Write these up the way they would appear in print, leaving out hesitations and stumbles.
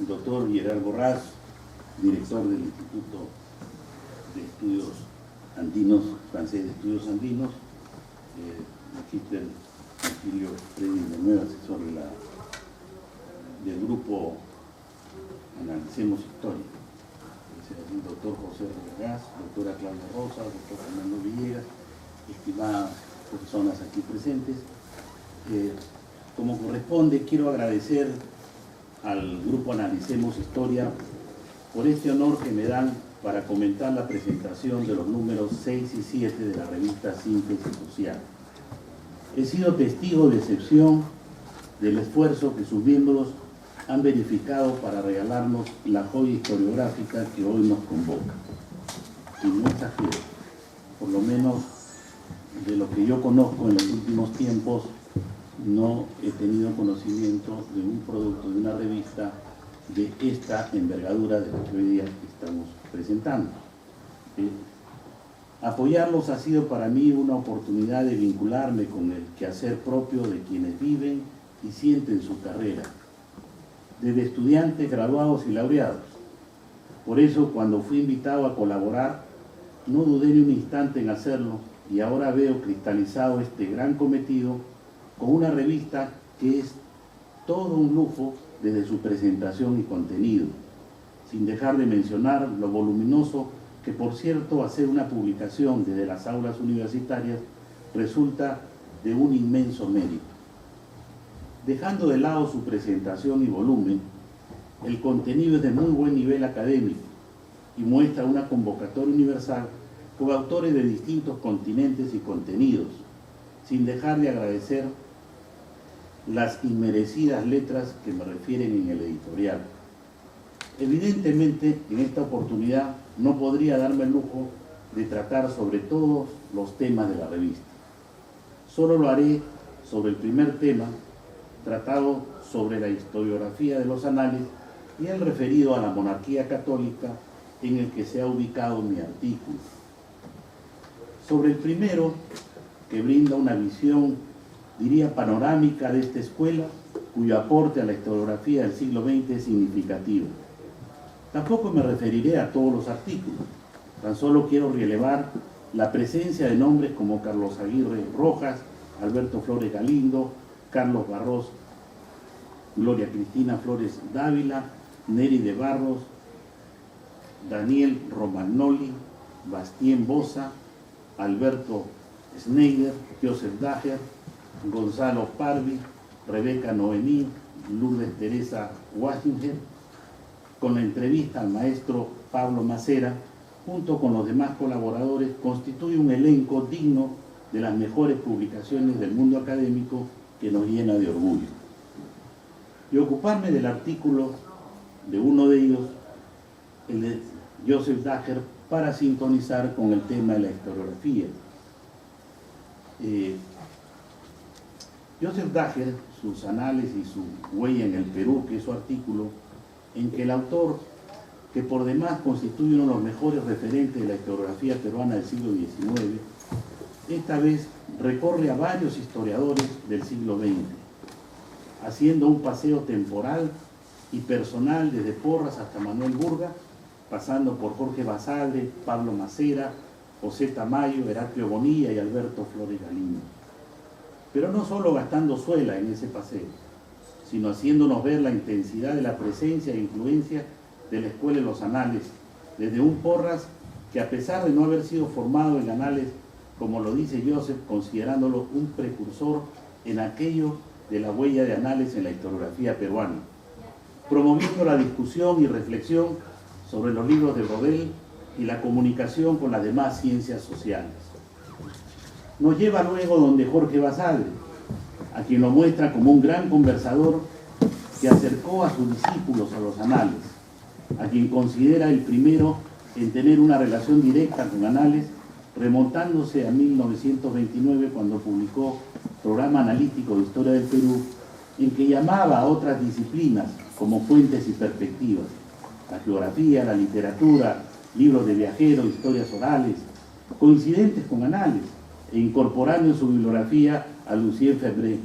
doctor Gerard Borrás, director del Instituto de Estudios Andinos, francés de Estudios Andinos, magíster Virgilio Freddy de Nueva, asesor del grupo Analicemos Historia, el doctor José Rodríguez, doctora Claudia Rosa, doctor Fernando Villegas, estimadas personas aquí presentes. Como corresponde, quiero agradecer al grupo Analicemos Historia por este honor que me dan para comentar la presentación de los números 6 y 7 de la revista Síntesis Social. He sido testigo de excepción del esfuerzo que sus miembros han verificado para regalarnos la joya historiográfica que hoy nos convoca. Y no exagero, por lo menos de lo que yo conozco en los últimos tiempos, no he tenido conocimiento de un producto, de una revista de esta envergadura de lo que hoy día estamos presentando. Apoyarlos ha sido para mí una oportunidad de vincularme con el quehacer propio de quienes viven y sienten su carrera, desde estudiantes, graduados y laureados. Por eso, cuando fui invitado a colaborar, no dudé ni un instante en hacerlo, y ahora veo cristalizado este gran cometido con una revista que es todo un lujo desde su presentación y contenido, sin dejar de mencionar lo voluminoso que, por cierto, hacer una publicación desde las aulas universitarias resulta de un inmenso mérito. Dejando de lado su presentación y volumen, el contenido es de muy buen nivel académico y muestra una convocatoria universal con autores de distintos continentes y contenidos, sin dejar de agradecer las inmerecidas letras que me refieren en el editorial. Evidentemente, en esta oportunidad no podría darme el lujo de tratar sobre todos los temas de la revista. Solo lo haré sobre el primer tema, tratado sobre la historiografía de los anales y el referido a la monarquía católica, en el que se ha ubicado mi artículo. Sobre el primero, que brinda una visión, diría, panorámica de esta escuela, cuyo aporte a la historiografía del siglo XX es significativo. Tampoco me referiré a todos los artículos, tan solo quiero relevar la presencia de nombres como Carlos Aguirre Rojas, Alberto Flores Galindo, Carlos Barros, Gloria Cristina Flores Dávila, Neri de Barros, Daniel Romagnoli, Bastien Boza, Alberto Schneider, Joseph Dager, Gonzalo Parvi, Rebeca Noemí, Lourdes Teresa Washington, con la entrevista al maestro Pablo Macera, junto con los demás colaboradores, constituye un elenco digno de las mejores publicaciones del mundo académico que nos llena de orgullo. Y ocuparme del artículo de uno de ellos, el de Joseph Dager, para sintonizar con el tema de la historiografía. Joseph Dager, sus análisis y su huella en el Perú, que es su artículo, en que el autor, que por demás constituye uno de los mejores referentes de la historiografía peruana del siglo XIX, esta vez recorre a varios historiadores del siglo XX, haciendo un paseo temporal y personal desde Porras hasta Manuel Burga, pasando por Jorge Basadre, Pablo Macera, José Tamayo, Heraclio Bonilla y Alberto Flores Galindo. Pero no solo gastando suela en ese paseo, sino haciéndonos ver la intensidad de la presencia e influencia de la Escuela de los Anales, desde un Porras que, a pesar de no haber sido formado en anales, como lo dice Joseph, considerándolo un precursor en aquello de la huella de anales en la historiografía peruana, promoviendo la discusión y reflexión sobre los libros de Brodel y la comunicación con las demás ciencias sociales. Nos lleva luego donde Jorge Basadre, a quien lo muestra como un gran conversador que acercó a sus discípulos a los anales, a quien considera el primero en tener una relación directa con anales, remontándose a 1929, cuando publicó Programa Analítico de Historia del Perú, en que llamaba a otras disciplinas como fuentes y perspectivas: la geografía, la literatura, libros de viajeros, historias orales, coincidentes con anales, e incorporando en su bibliografía a Lucien Febvre,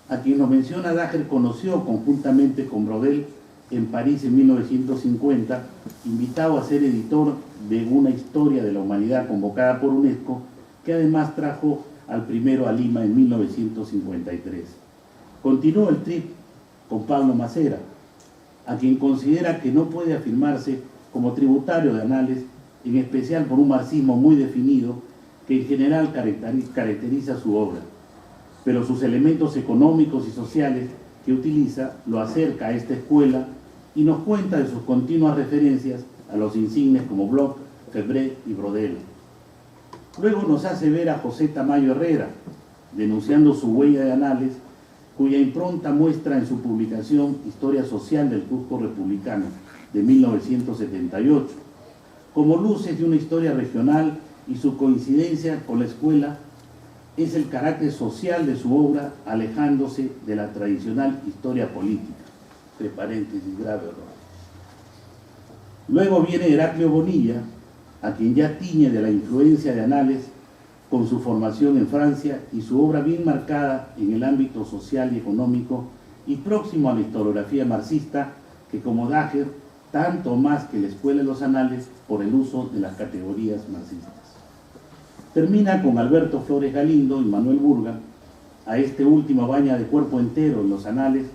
a quien nos menciona Dager conoció conjuntamente con Brodel en París en 1950, invitado a ser editor de una historia de la humanidad convocada por UNESCO, que además trajo al primero a Lima en 1953. Continuó el trip con Pablo Macera, a quien considera que no puede afirmarse como tributario de Anales, en especial por un marxismo muy definido que en general caracteriza su obra, pero sus elementos económicos y sociales que utiliza lo acerca a esta escuela y nos cuenta de sus continuas referencias a los insignes como Bloch, Febret y Brodel. Luego nos hace ver a José Tamayo Herrera, denunciando su huella de Anales, cuya impronta muestra en su publicación Historia Social del Cusco Republicano, de 1978, como luces de una historia regional y su coincidencia con la escuela es el carácter social de su obra, alejándose de la tradicional historia política. Entre paréntesis, grave error. Luego viene Heraclio Bonilla, a quien ya tiñe de la influencia de Anales con su formación en Francia y su obra bien marcada en el ámbito social y económico y próximo a la historiografía marxista, que como Dager, tanto más que la Escuela de los Anales por el uso de las categorías marxistas. Termina con Alberto Flores Galindo y Manuel Burga, a este último baña de cuerpo entero en los Anales,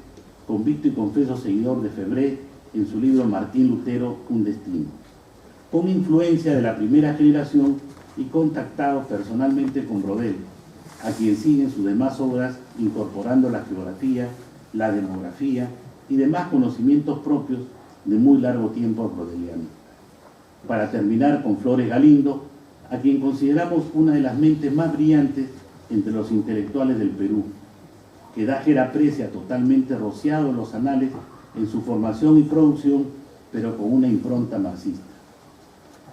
convicto y confeso seguidor de Febret en su libro Martín Lutero, Un destino, con influencia de la primera generación y contactado personalmente con Brodel, a quien siguen sus demás obras incorporando la geografía, la demografía y demás conocimientos propios de muy largo tiempo brodeliano. Para terminar con Flores Galindo, a quien consideramos una de las mentes más brillantes entre los intelectuales del Perú, que Dager aprecia totalmente rociado en los Anales en su formación y producción, pero con una impronta marxista.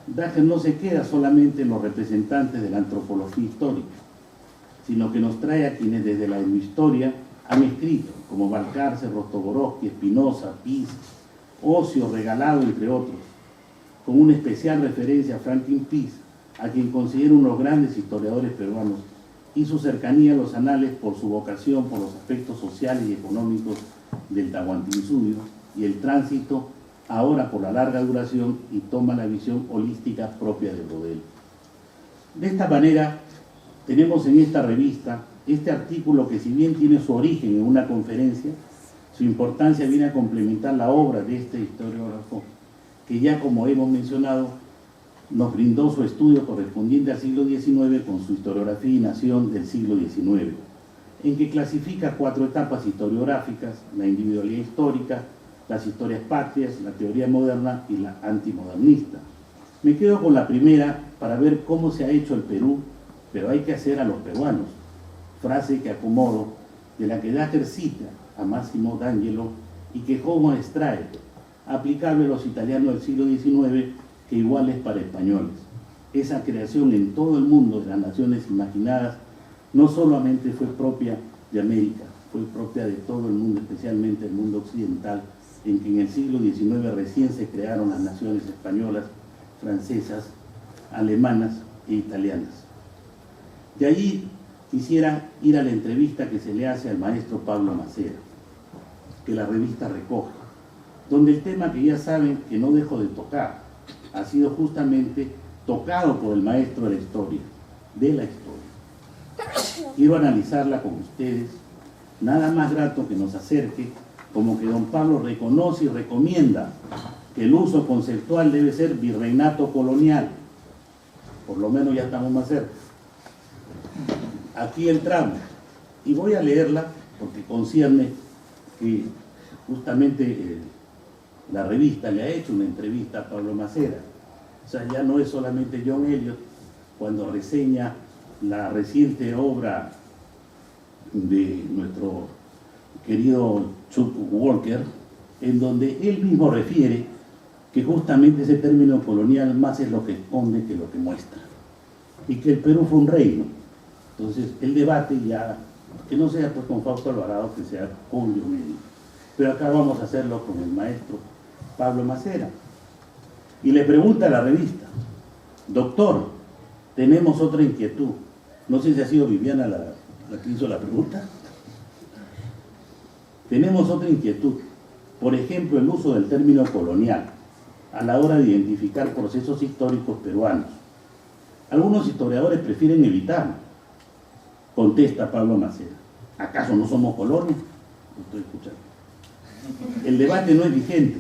Dager no se queda solamente en los representantes de la antropología histórica, sino que nos trae a quienes desde la historia han escrito, como Balcarce, Rostogorovsky, Espinosa, Pis, Ocio, Regalado, entre otros, con una especial referencia a Franklin Pis, a quien considero uno de los grandes historiadores peruanos, y su cercanía a los Anales por su vocación por los aspectos sociales y económicos del Tahuantinsuyo y el tránsito ahora por la larga duración y toma la visión holística propia de Brodel. De esta manera, tenemos en esta revista este artículo que, si bien tiene su origen en una conferencia, su importancia viene a complementar la obra de este historiógrafo que ya, como hemos mencionado, nos brindó su estudio correspondiente al siglo XIX con su historiografía y nación del siglo XIX, en que clasifica 4 etapas historiográficas: la individualidad histórica, las historias patrias, la teoría moderna y la antimodernista. Me quedo con la primera para ver cómo se ha hecho el Perú, pero hay que hacer a los peruanos, frase que acomodo, de la que Dager cita a Massimo D'Angelo y que Homo extrae, aplicable a los italianos del siglo XIX, que igual es para españoles. Esa creación en todo el mundo de las naciones imaginadas no solamente fue propia de América, fue propia de todo el mundo, especialmente el mundo occidental, en que en el siglo XIX recién se crearon las naciones españolas, francesas, alemanas e italianas. De allí quisiera ir a la entrevista que se le hace al maestro Pablo Macera, que la revista recoge, donde el tema que ya saben que no dejo de tocar ha sido justamente tocado por el maestro de la historia. Quiero analizarla con ustedes. Nada más grato que nos acerque, como que don Pablo reconoce y recomienda que el uso conceptual debe ser virreinato colonial. Por lo menos ya estamos más cerca. Aquí entramos, y voy a leerla porque concierne que justamente la revista le ha hecho una entrevista a Pablo Macera. O sea, ya no es solamente John Eliot cuando reseña la reciente obra de nuestro querido Chuck Walker, en donde él mismo refiere que justamente ese término colonial más es lo que esconde que lo que muestra, y que el Perú fue un reino. Entonces, el debate ya, que no sea pues con Fausto Alvarado, que sea con John Eliot, pero acá vamos a hacerlo con el maestro Pablo Macera. Y le pregunta a la revista: doctor, tenemos otra inquietud. No sé si ha sido Viviana la que hizo la pregunta. Tenemos otra inquietud. Por ejemplo, el uso del término colonial a la hora de identificar procesos históricos peruanos. Algunos historiadores prefieren evitarlo. Contesta Pablo Macera. ¿Acaso no somos colonia? Lo estoy escuchando. El debate no es vigente.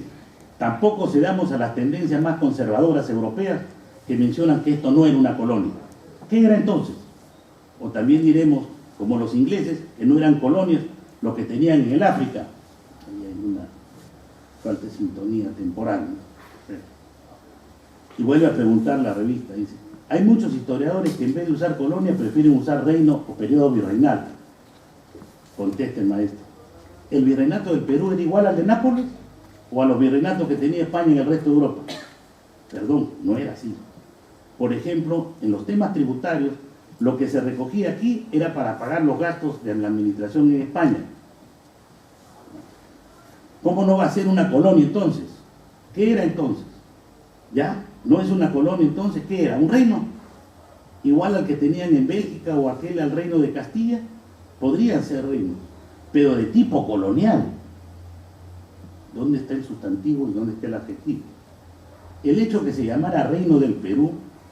Tampoco cedamos a las tendencias más conservadoras europeas que mencionan que esto no era una colonia. ¿Qué era entonces? O también diremos, como los ingleses, que no eran colonias, lo que tenían en el África. Ahí hay una falta de sintonía temporal, ¿no? Y vuelve a preguntar la revista, dice, hay muchos historiadores que en vez de usar colonia prefieren usar reino o periodo virreinal. Contesta el maestro, ¿el virreinato del Perú era igual al de Nápoles o a los virreinatos que tenía España en el resto de Europa? Perdón, no era así. Por ejemplo, en los temas tributarios, lo que se recogía aquí era para pagar los gastos de la administración en España. ¿Cómo no va a ser una colonia entonces? ¿Qué era entonces? ¿Ya? ¿No es una colonia entonces? ¿Qué era? ¿Un reino? Igual al que tenían en Bélgica o aquel al reino de Castilla. Podrían ser reinos, pero de tipo colonial. ¿Dónde está el sustantivo y dónde está el adjetivo? El hecho que se llamara Reino del Perú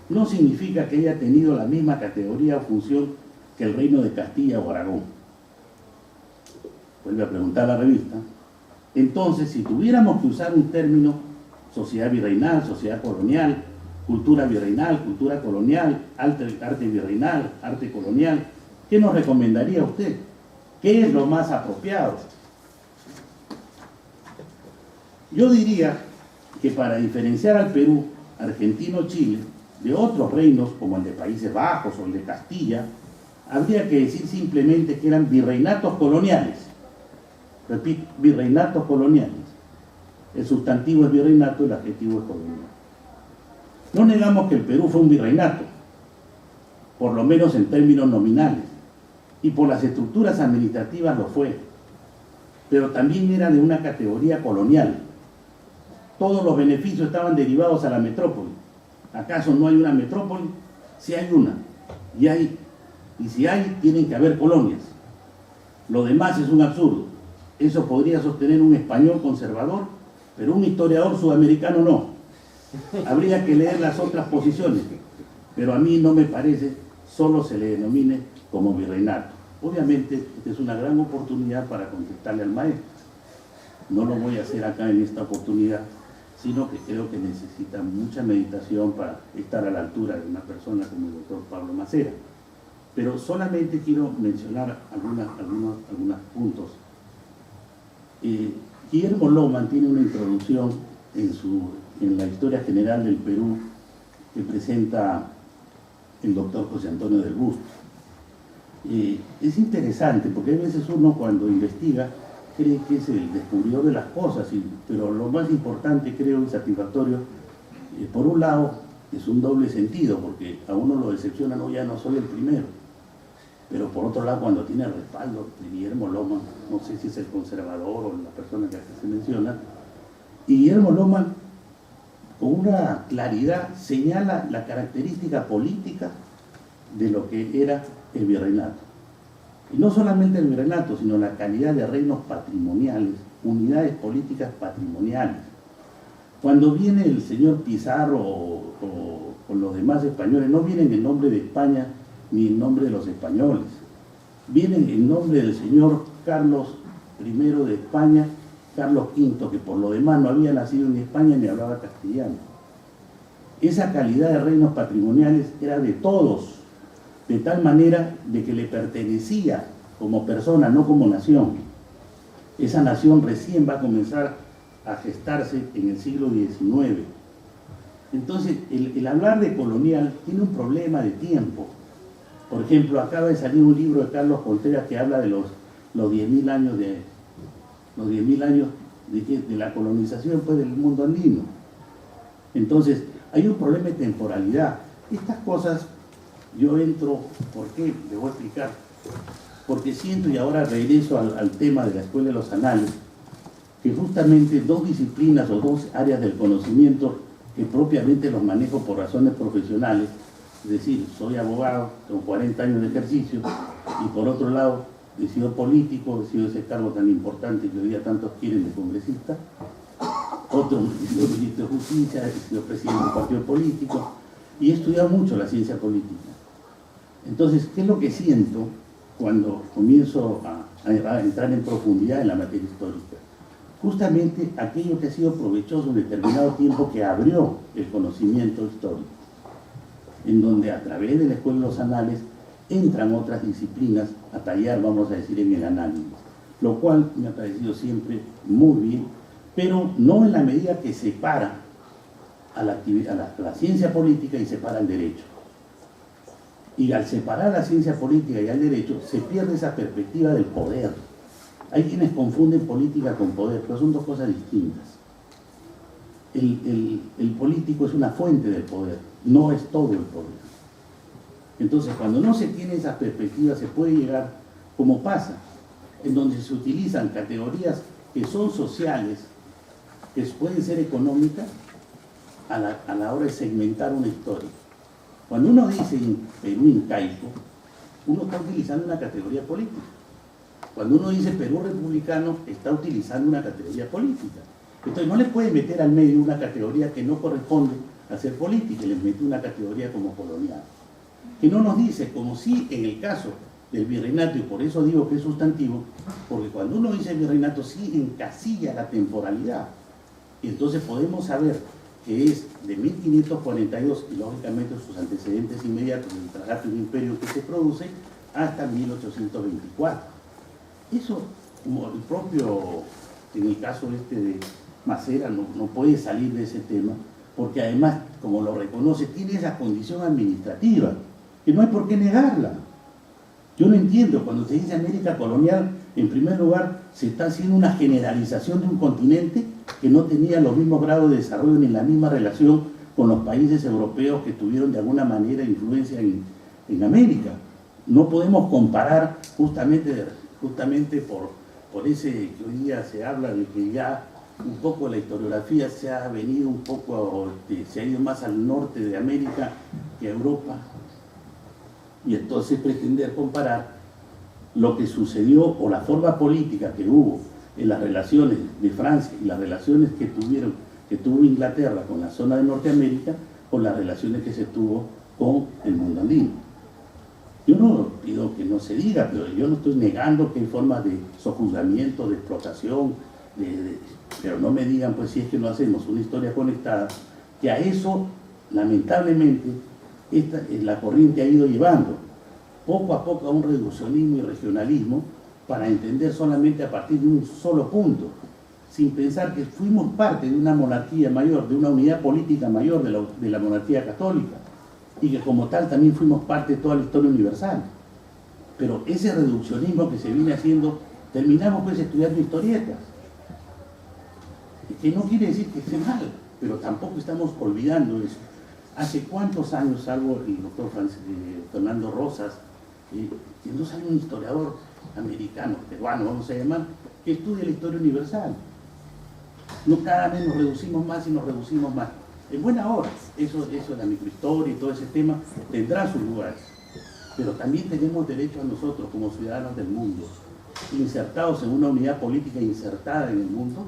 no significa que haya tenido la misma categoría o función que el Reino de Castilla o Aragón. Vuelve a preguntar la revista. Entonces, si tuviéramos que usar un término, sociedad virreinal, sociedad colonial, cultura virreinal, cultura colonial, arte virreinal, arte colonial, ¿qué nos recomendaría usted? ¿Qué es lo más apropiado? Yo diría que para diferenciar al Perú, Argentina o Chile, de otros reinos como el de Países Bajos o el de Castilla, habría que decir simplemente que eran virreinatos coloniales. Repito, virreinatos coloniales. El sustantivo es virreinato, el adjetivo es colonial. No negamos que el Perú fue un virreinato, por lo menos en términos nominales, y por las estructuras administrativas lo fue, pero también era de una categoría colonial. Todos los beneficios estaban derivados a la metrópoli. ¿Acaso no hay una metrópoli? Sí hay una, y si hay, tienen que haber colonias. Lo demás es un absurdo. Eso podría sostener un español conservador, pero un historiador sudamericano no. Habría que leer las otras posiciones, pero a mí no me parece solo se le denomine como virreinato. Obviamente, esta es una gran oportunidad para contestarle al maestro. No lo voy a hacer acá en esta oportunidad, sino que creo que necesita mucha meditación para estar a la altura de una persona como el doctor Pablo Macera. Pero solamente quiero mencionar algunos puntos. Guillermo Lohmann tiene una introducción en la historia general del Perú que presenta el doctor José Antonio del Busto. Es interesante porque a veces uno cuando investiga cree que es el descubridor de las cosas, pero lo más importante creo y satisfactorio, por un lado es un doble sentido porque a uno lo decepciona, no, ya no soy el primero, pero por otro lado cuando tiene el respaldo de Guillermo Lohmann, no sé si es el conservador o la persona que se menciona, y Guillermo Lohmann con una claridad señala la característica política de lo que era el virreinato. Y no solamente el virreinato, sino la calidad de reinos patrimoniales, unidades políticas patrimoniales. Cuando viene el señor Pizarro o con los demás españoles, no vienen en nombre de España ni en nombre de los españoles, vienen en nombre del señor Carlos I de España, Carlos V, que por lo demás no había nacido en España ni hablaba castellano. Esa calidad de reinos patrimoniales era de todos, de tal manera de que le pertenecía como persona, no como nación. Esa nación recién va a comenzar a gestarse en el siglo XIX. Entonces, el hablar de colonial tiene un problema de tiempo. Por ejemplo, acaba de salir un libro de Carlos Contreras que habla de los 10.000 años de la colonización pues, del mundo andino. Entonces, hay un problema de temporalidad. Estas cosas, yo entro, ¿por qué? Le voy a explicar. Porque siento, y ahora regreso al tema de la Escuela de los Anales, que justamente dos disciplinas o dos áreas del conocimiento que propiamente los manejo por razones profesionales, es decir, soy abogado, tengo 40 años de ejercicio, y por otro lado, he sido político, he sido ese cargo tan importante que hoy día tantos quieren de congresista, otro he sido ministro de Justicia, he sido presidente de un partido político y he estudiado mucho la ciencia política. Entonces, ¿qué es lo que siento cuando comienzo a entrar en profundidad en la materia histórica? Justamente aquello que ha sido provechoso en determinado tiempo que abrió el conocimiento histórico, en donde a través de la escuela de los anales entran otras disciplinas a tallar, vamos a decir, en el análisis, lo cual me ha parecido siempre muy bien, pero no en la medida que separa a la ciencia política y separa el derecho. Y al separar la ciencia política y al derecho, se pierde esa perspectiva del poder. Hay quienes confunden política con poder, pero son dos cosas distintas. El político es una fuente del poder, no es todo el poder. Entonces, cuando no se tiene esa perspectiva, se puede llegar, como pasa, en donde se utilizan categorías que son sociales, que pueden ser económicas, a la hora de segmentar una historia. Cuando uno dice en Perú incaico, uno está utilizando una categoría política. Cuando uno dice Perú republicano, está utilizando una categoría política. Entonces no le puede meter al medio una categoría que no corresponde a ser política, y les mete una categoría como colonial. Que no nos dice, como si en el caso del virreinato, y por eso digo que es sustantivo, porque cuando uno dice virreinato sí encasilla la temporalidad. Y entonces podemos saber que es de 1542 y lógicamente sus antecedentes inmediatos del Tratado de Imperio que se produce hasta 1824. Eso, como el propio, en el caso de Macera, no puede salir de ese tema, porque además, como lo reconoce, tiene esa condición administrativa, que no hay por qué negarla. Yo no entiendo, cuando se dice América colonial, en primer lugar, se está haciendo una generalización de un continente que no tenía los mismos grados de desarrollo ni la misma relación con los países europeos que tuvieron de alguna manera influencia en América. No podemos comparar justamente por ese que hoy día se habla de que ya un poco la historiografía se ha venido un poco, se ha ido más al norte de América que a Europa, y entonces pretender comparar lo que sucedió o la forma política que hubo en las relaciones de Francia y las relaciones que tuvo Inglaterra con la zona de Norteamérica con las relaciones que se tuvo con el mundo andino. Yo no pido que no se diga, pero yo no estoy negando que hay formas de sojuzgamiento, de explotación, pero no me digan, pues si es que no hacemos una historia conectada, que a eso, lamentablemente, la corriente ha ido llevando poco a poco a un reduccionismo y regionalismo para entender solamente a partir de un solo punto, sin pensar que fuimos parte de una monarquía mayor, de una unidad política mayor de la monarquía católica, y que como tal también fuimos parte de toda la historia universal. Pero ese reduccionismo que se viene haciendo, terminamos pues estudiando historietas, que no quiere decir que esté mal, pero tampoco estamos olvidando eso. ¿Hace cuántos años, salvo el doctor Fernando Rosas, que no sale un historiador americano, peruano, vamos a llamar, que estudia la historia universal? No, cada vez nos reducimos más y nos reducimos más. En buena hora, eso de la microhistoria y todo ese tema tendrá sus lugares, pero también tenemos derecho a nosotros como ciudadanos del mundo, insertados en una unidad política insertada en el mundo,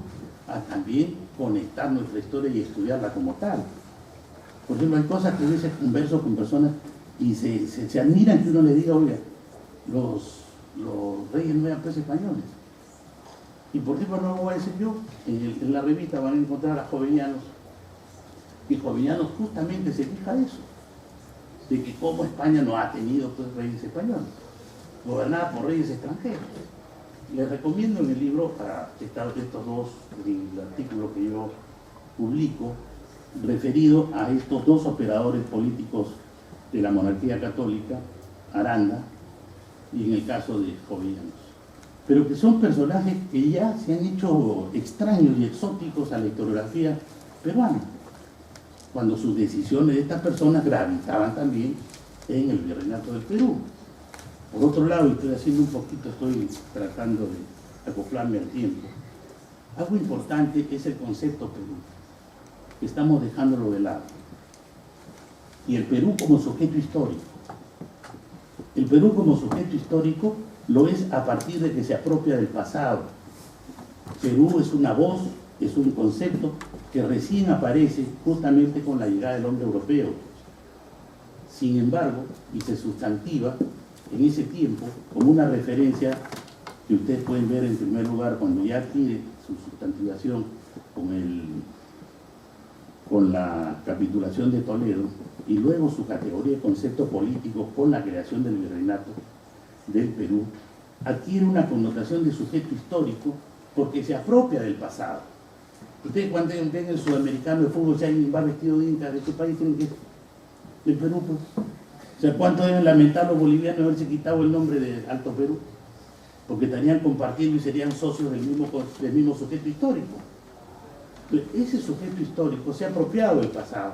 a también conectar nuestra historia y estudiarla como tal. Por ejemplo, hay cosas que a veces converso con personas y se admiran que uno le diga, oiga, los reyes no eran pues españoles. ¿Y por qué no lo voy a decir yo? En la revista van a encontrar a Jovellanos, y Jovellanos justamente se fija eso, de que como España no ha tenido pues reyes españoles, gobernada por reyes extranjeros. Les recomiendo en el libro, estos dos, el artículo que yo publico, referido a estos dos operadores políticos de la monarquía católica, Aranda, y en el caso de Jovellanos. Pero que son personajes que ya se han hecho extraños y exóticos a la historiografía peruana, cuando sus decisiones de estas personas gravitaban también en el virreinato del Perú. Por otro lado, estoy tratando de acoplarme al tiempo, algo importante es el concepto Perú, que estamos dejándolo de lado, y el Perú como sujeto histórico. El Perú como sujeto histórico lo es a partir de que se apropia del pasado. Perú es una voz, es un concepto que recién aparece justamente con la llegada del hombre europeo. Sin embargo, y se sustantiva en ese tiempo como una referencia que ustedes pueden ver en primer lugar cuando ya adquiere su sustantivación con la capitulación de Toledo, y luego su categoría de concepto político con la creación del virreinato del Perú, adquiere una connotación de sujeto histórico porque se apropia del pasado. Ustedes cuando ven el sudamericano de fútbol, si alguien va vestido de inca, ¿de qué país creen que es? Del Perú, pues. O sea, ¿cuánto deben lamentar los bolivianos haberse quitado el nombre de Alto Perú? Porque estarían compartiendo y serían socios del mismo sujeto histórico. Entonces, ese sujeto histórico se ha apropiado del pasado.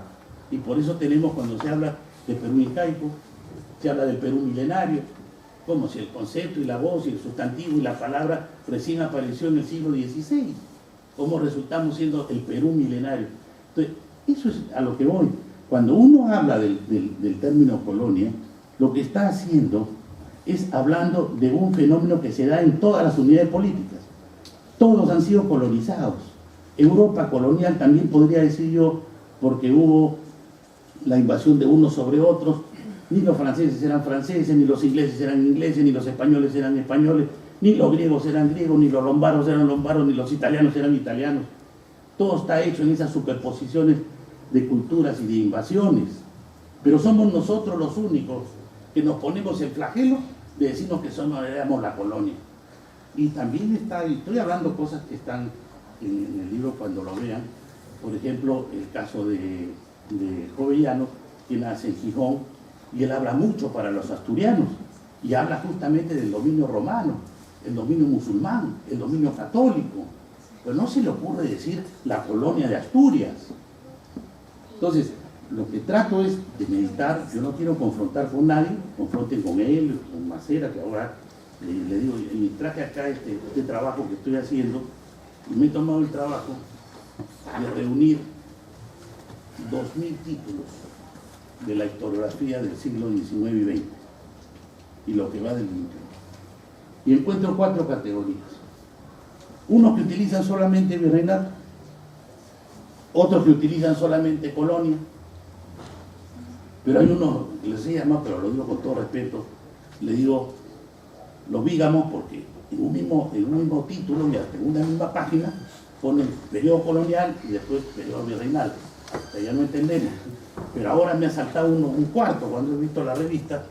Y por eso tenemos, cuando se habla de Perú incaico, se habla del Perú milenario, como si el concepto y la voz y el sustantivo y la palabra recién apareció en el siglo XVI. Cómo resultamos siendo el Perú milenario. Entonces, eso es a lo que voy. Cuando uno habla del término colonia, lo que está haciendo es hablando de un fenómeno que se da en todas las unidades políticas. Todos han sido colonizados. Europa colonial también podría decir yo, porque hubo la invasión de unos sobre otros. Ni los franceses eran franceses, ni los ingleses eran ingleses, ni los españoles eran españoles, ni los griegos eran griegos, ni los lombardos eran lombardos, ni los italianos eran italianos. Todo está hecho en esas superposiciones de culturas y de invasiones. Pero somos nosotros los únicos que nos ponemos el flagelo de decirnos que éramos la colonia. Y también estoy hablando cosas que están en el libro cuando lo vean. Por ejemplo, el caso de Jovellanos, que nace en Gijón, y él habla mucho para los asturianos, y habla justamente del dominio romano, el dominio musulmán, el dominio católico. Pero no se le ocurre decir la colonia de Asturias. Entonces, lo que trato es de meditar. Yo no quiero confrontar con nadie, confronten con él, con Macera, que ahora le digo, y traje acá este trabajo que estoy haciendo, y me he tomado el trabajo de reunir 2000 títulos de la historiografía del siglo XIX y XX, y lo que va del XX. Y encuentro 4 categorías. Unos que utilizan solamente virreinato, otros que utilizan solamente colonia, pero hay unos que les he llamado, pero lo digo con todo respeto, le digo los bígamos, porque en un mismo título y hasta en una misma página ponen periodo colonial y después periodo virreinal. Hasta ya no entendemos. Pero ahora me ha saltado un cuarto, cuando he visto la revista,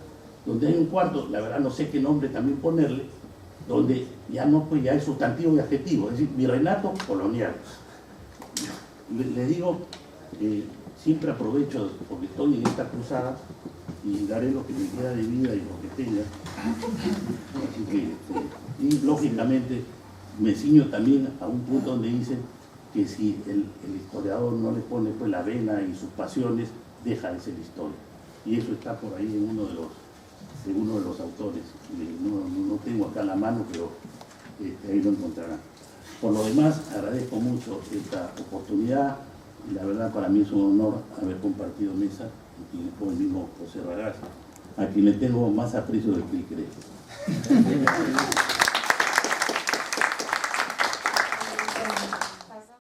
donde hay un cuarto, la verdad no sé qué nombre también ponerle, donde ya no, pues ya es sustantivo y adjetivo, es decir, virreinato colonial. Le digo, siempre aprovecho porque estoy en esta cruzada y daré lo que me queda de vida y lo que tenga. Así que, y lógicamente me ciño también a un punto donde dice que si el historiador no le pone pues la vena y sus pasiones, deja de ser historia. Y eso está por ahí en uno de los autores. No tengo acá la mano, pero ahí lo encontrarán. Por lo demás, agradezco mucho esta oportunidad y la verdad para mí es un honor haber compartido mesa con el mismo José Ragaz, a quien le tengo más aprecio del que cree.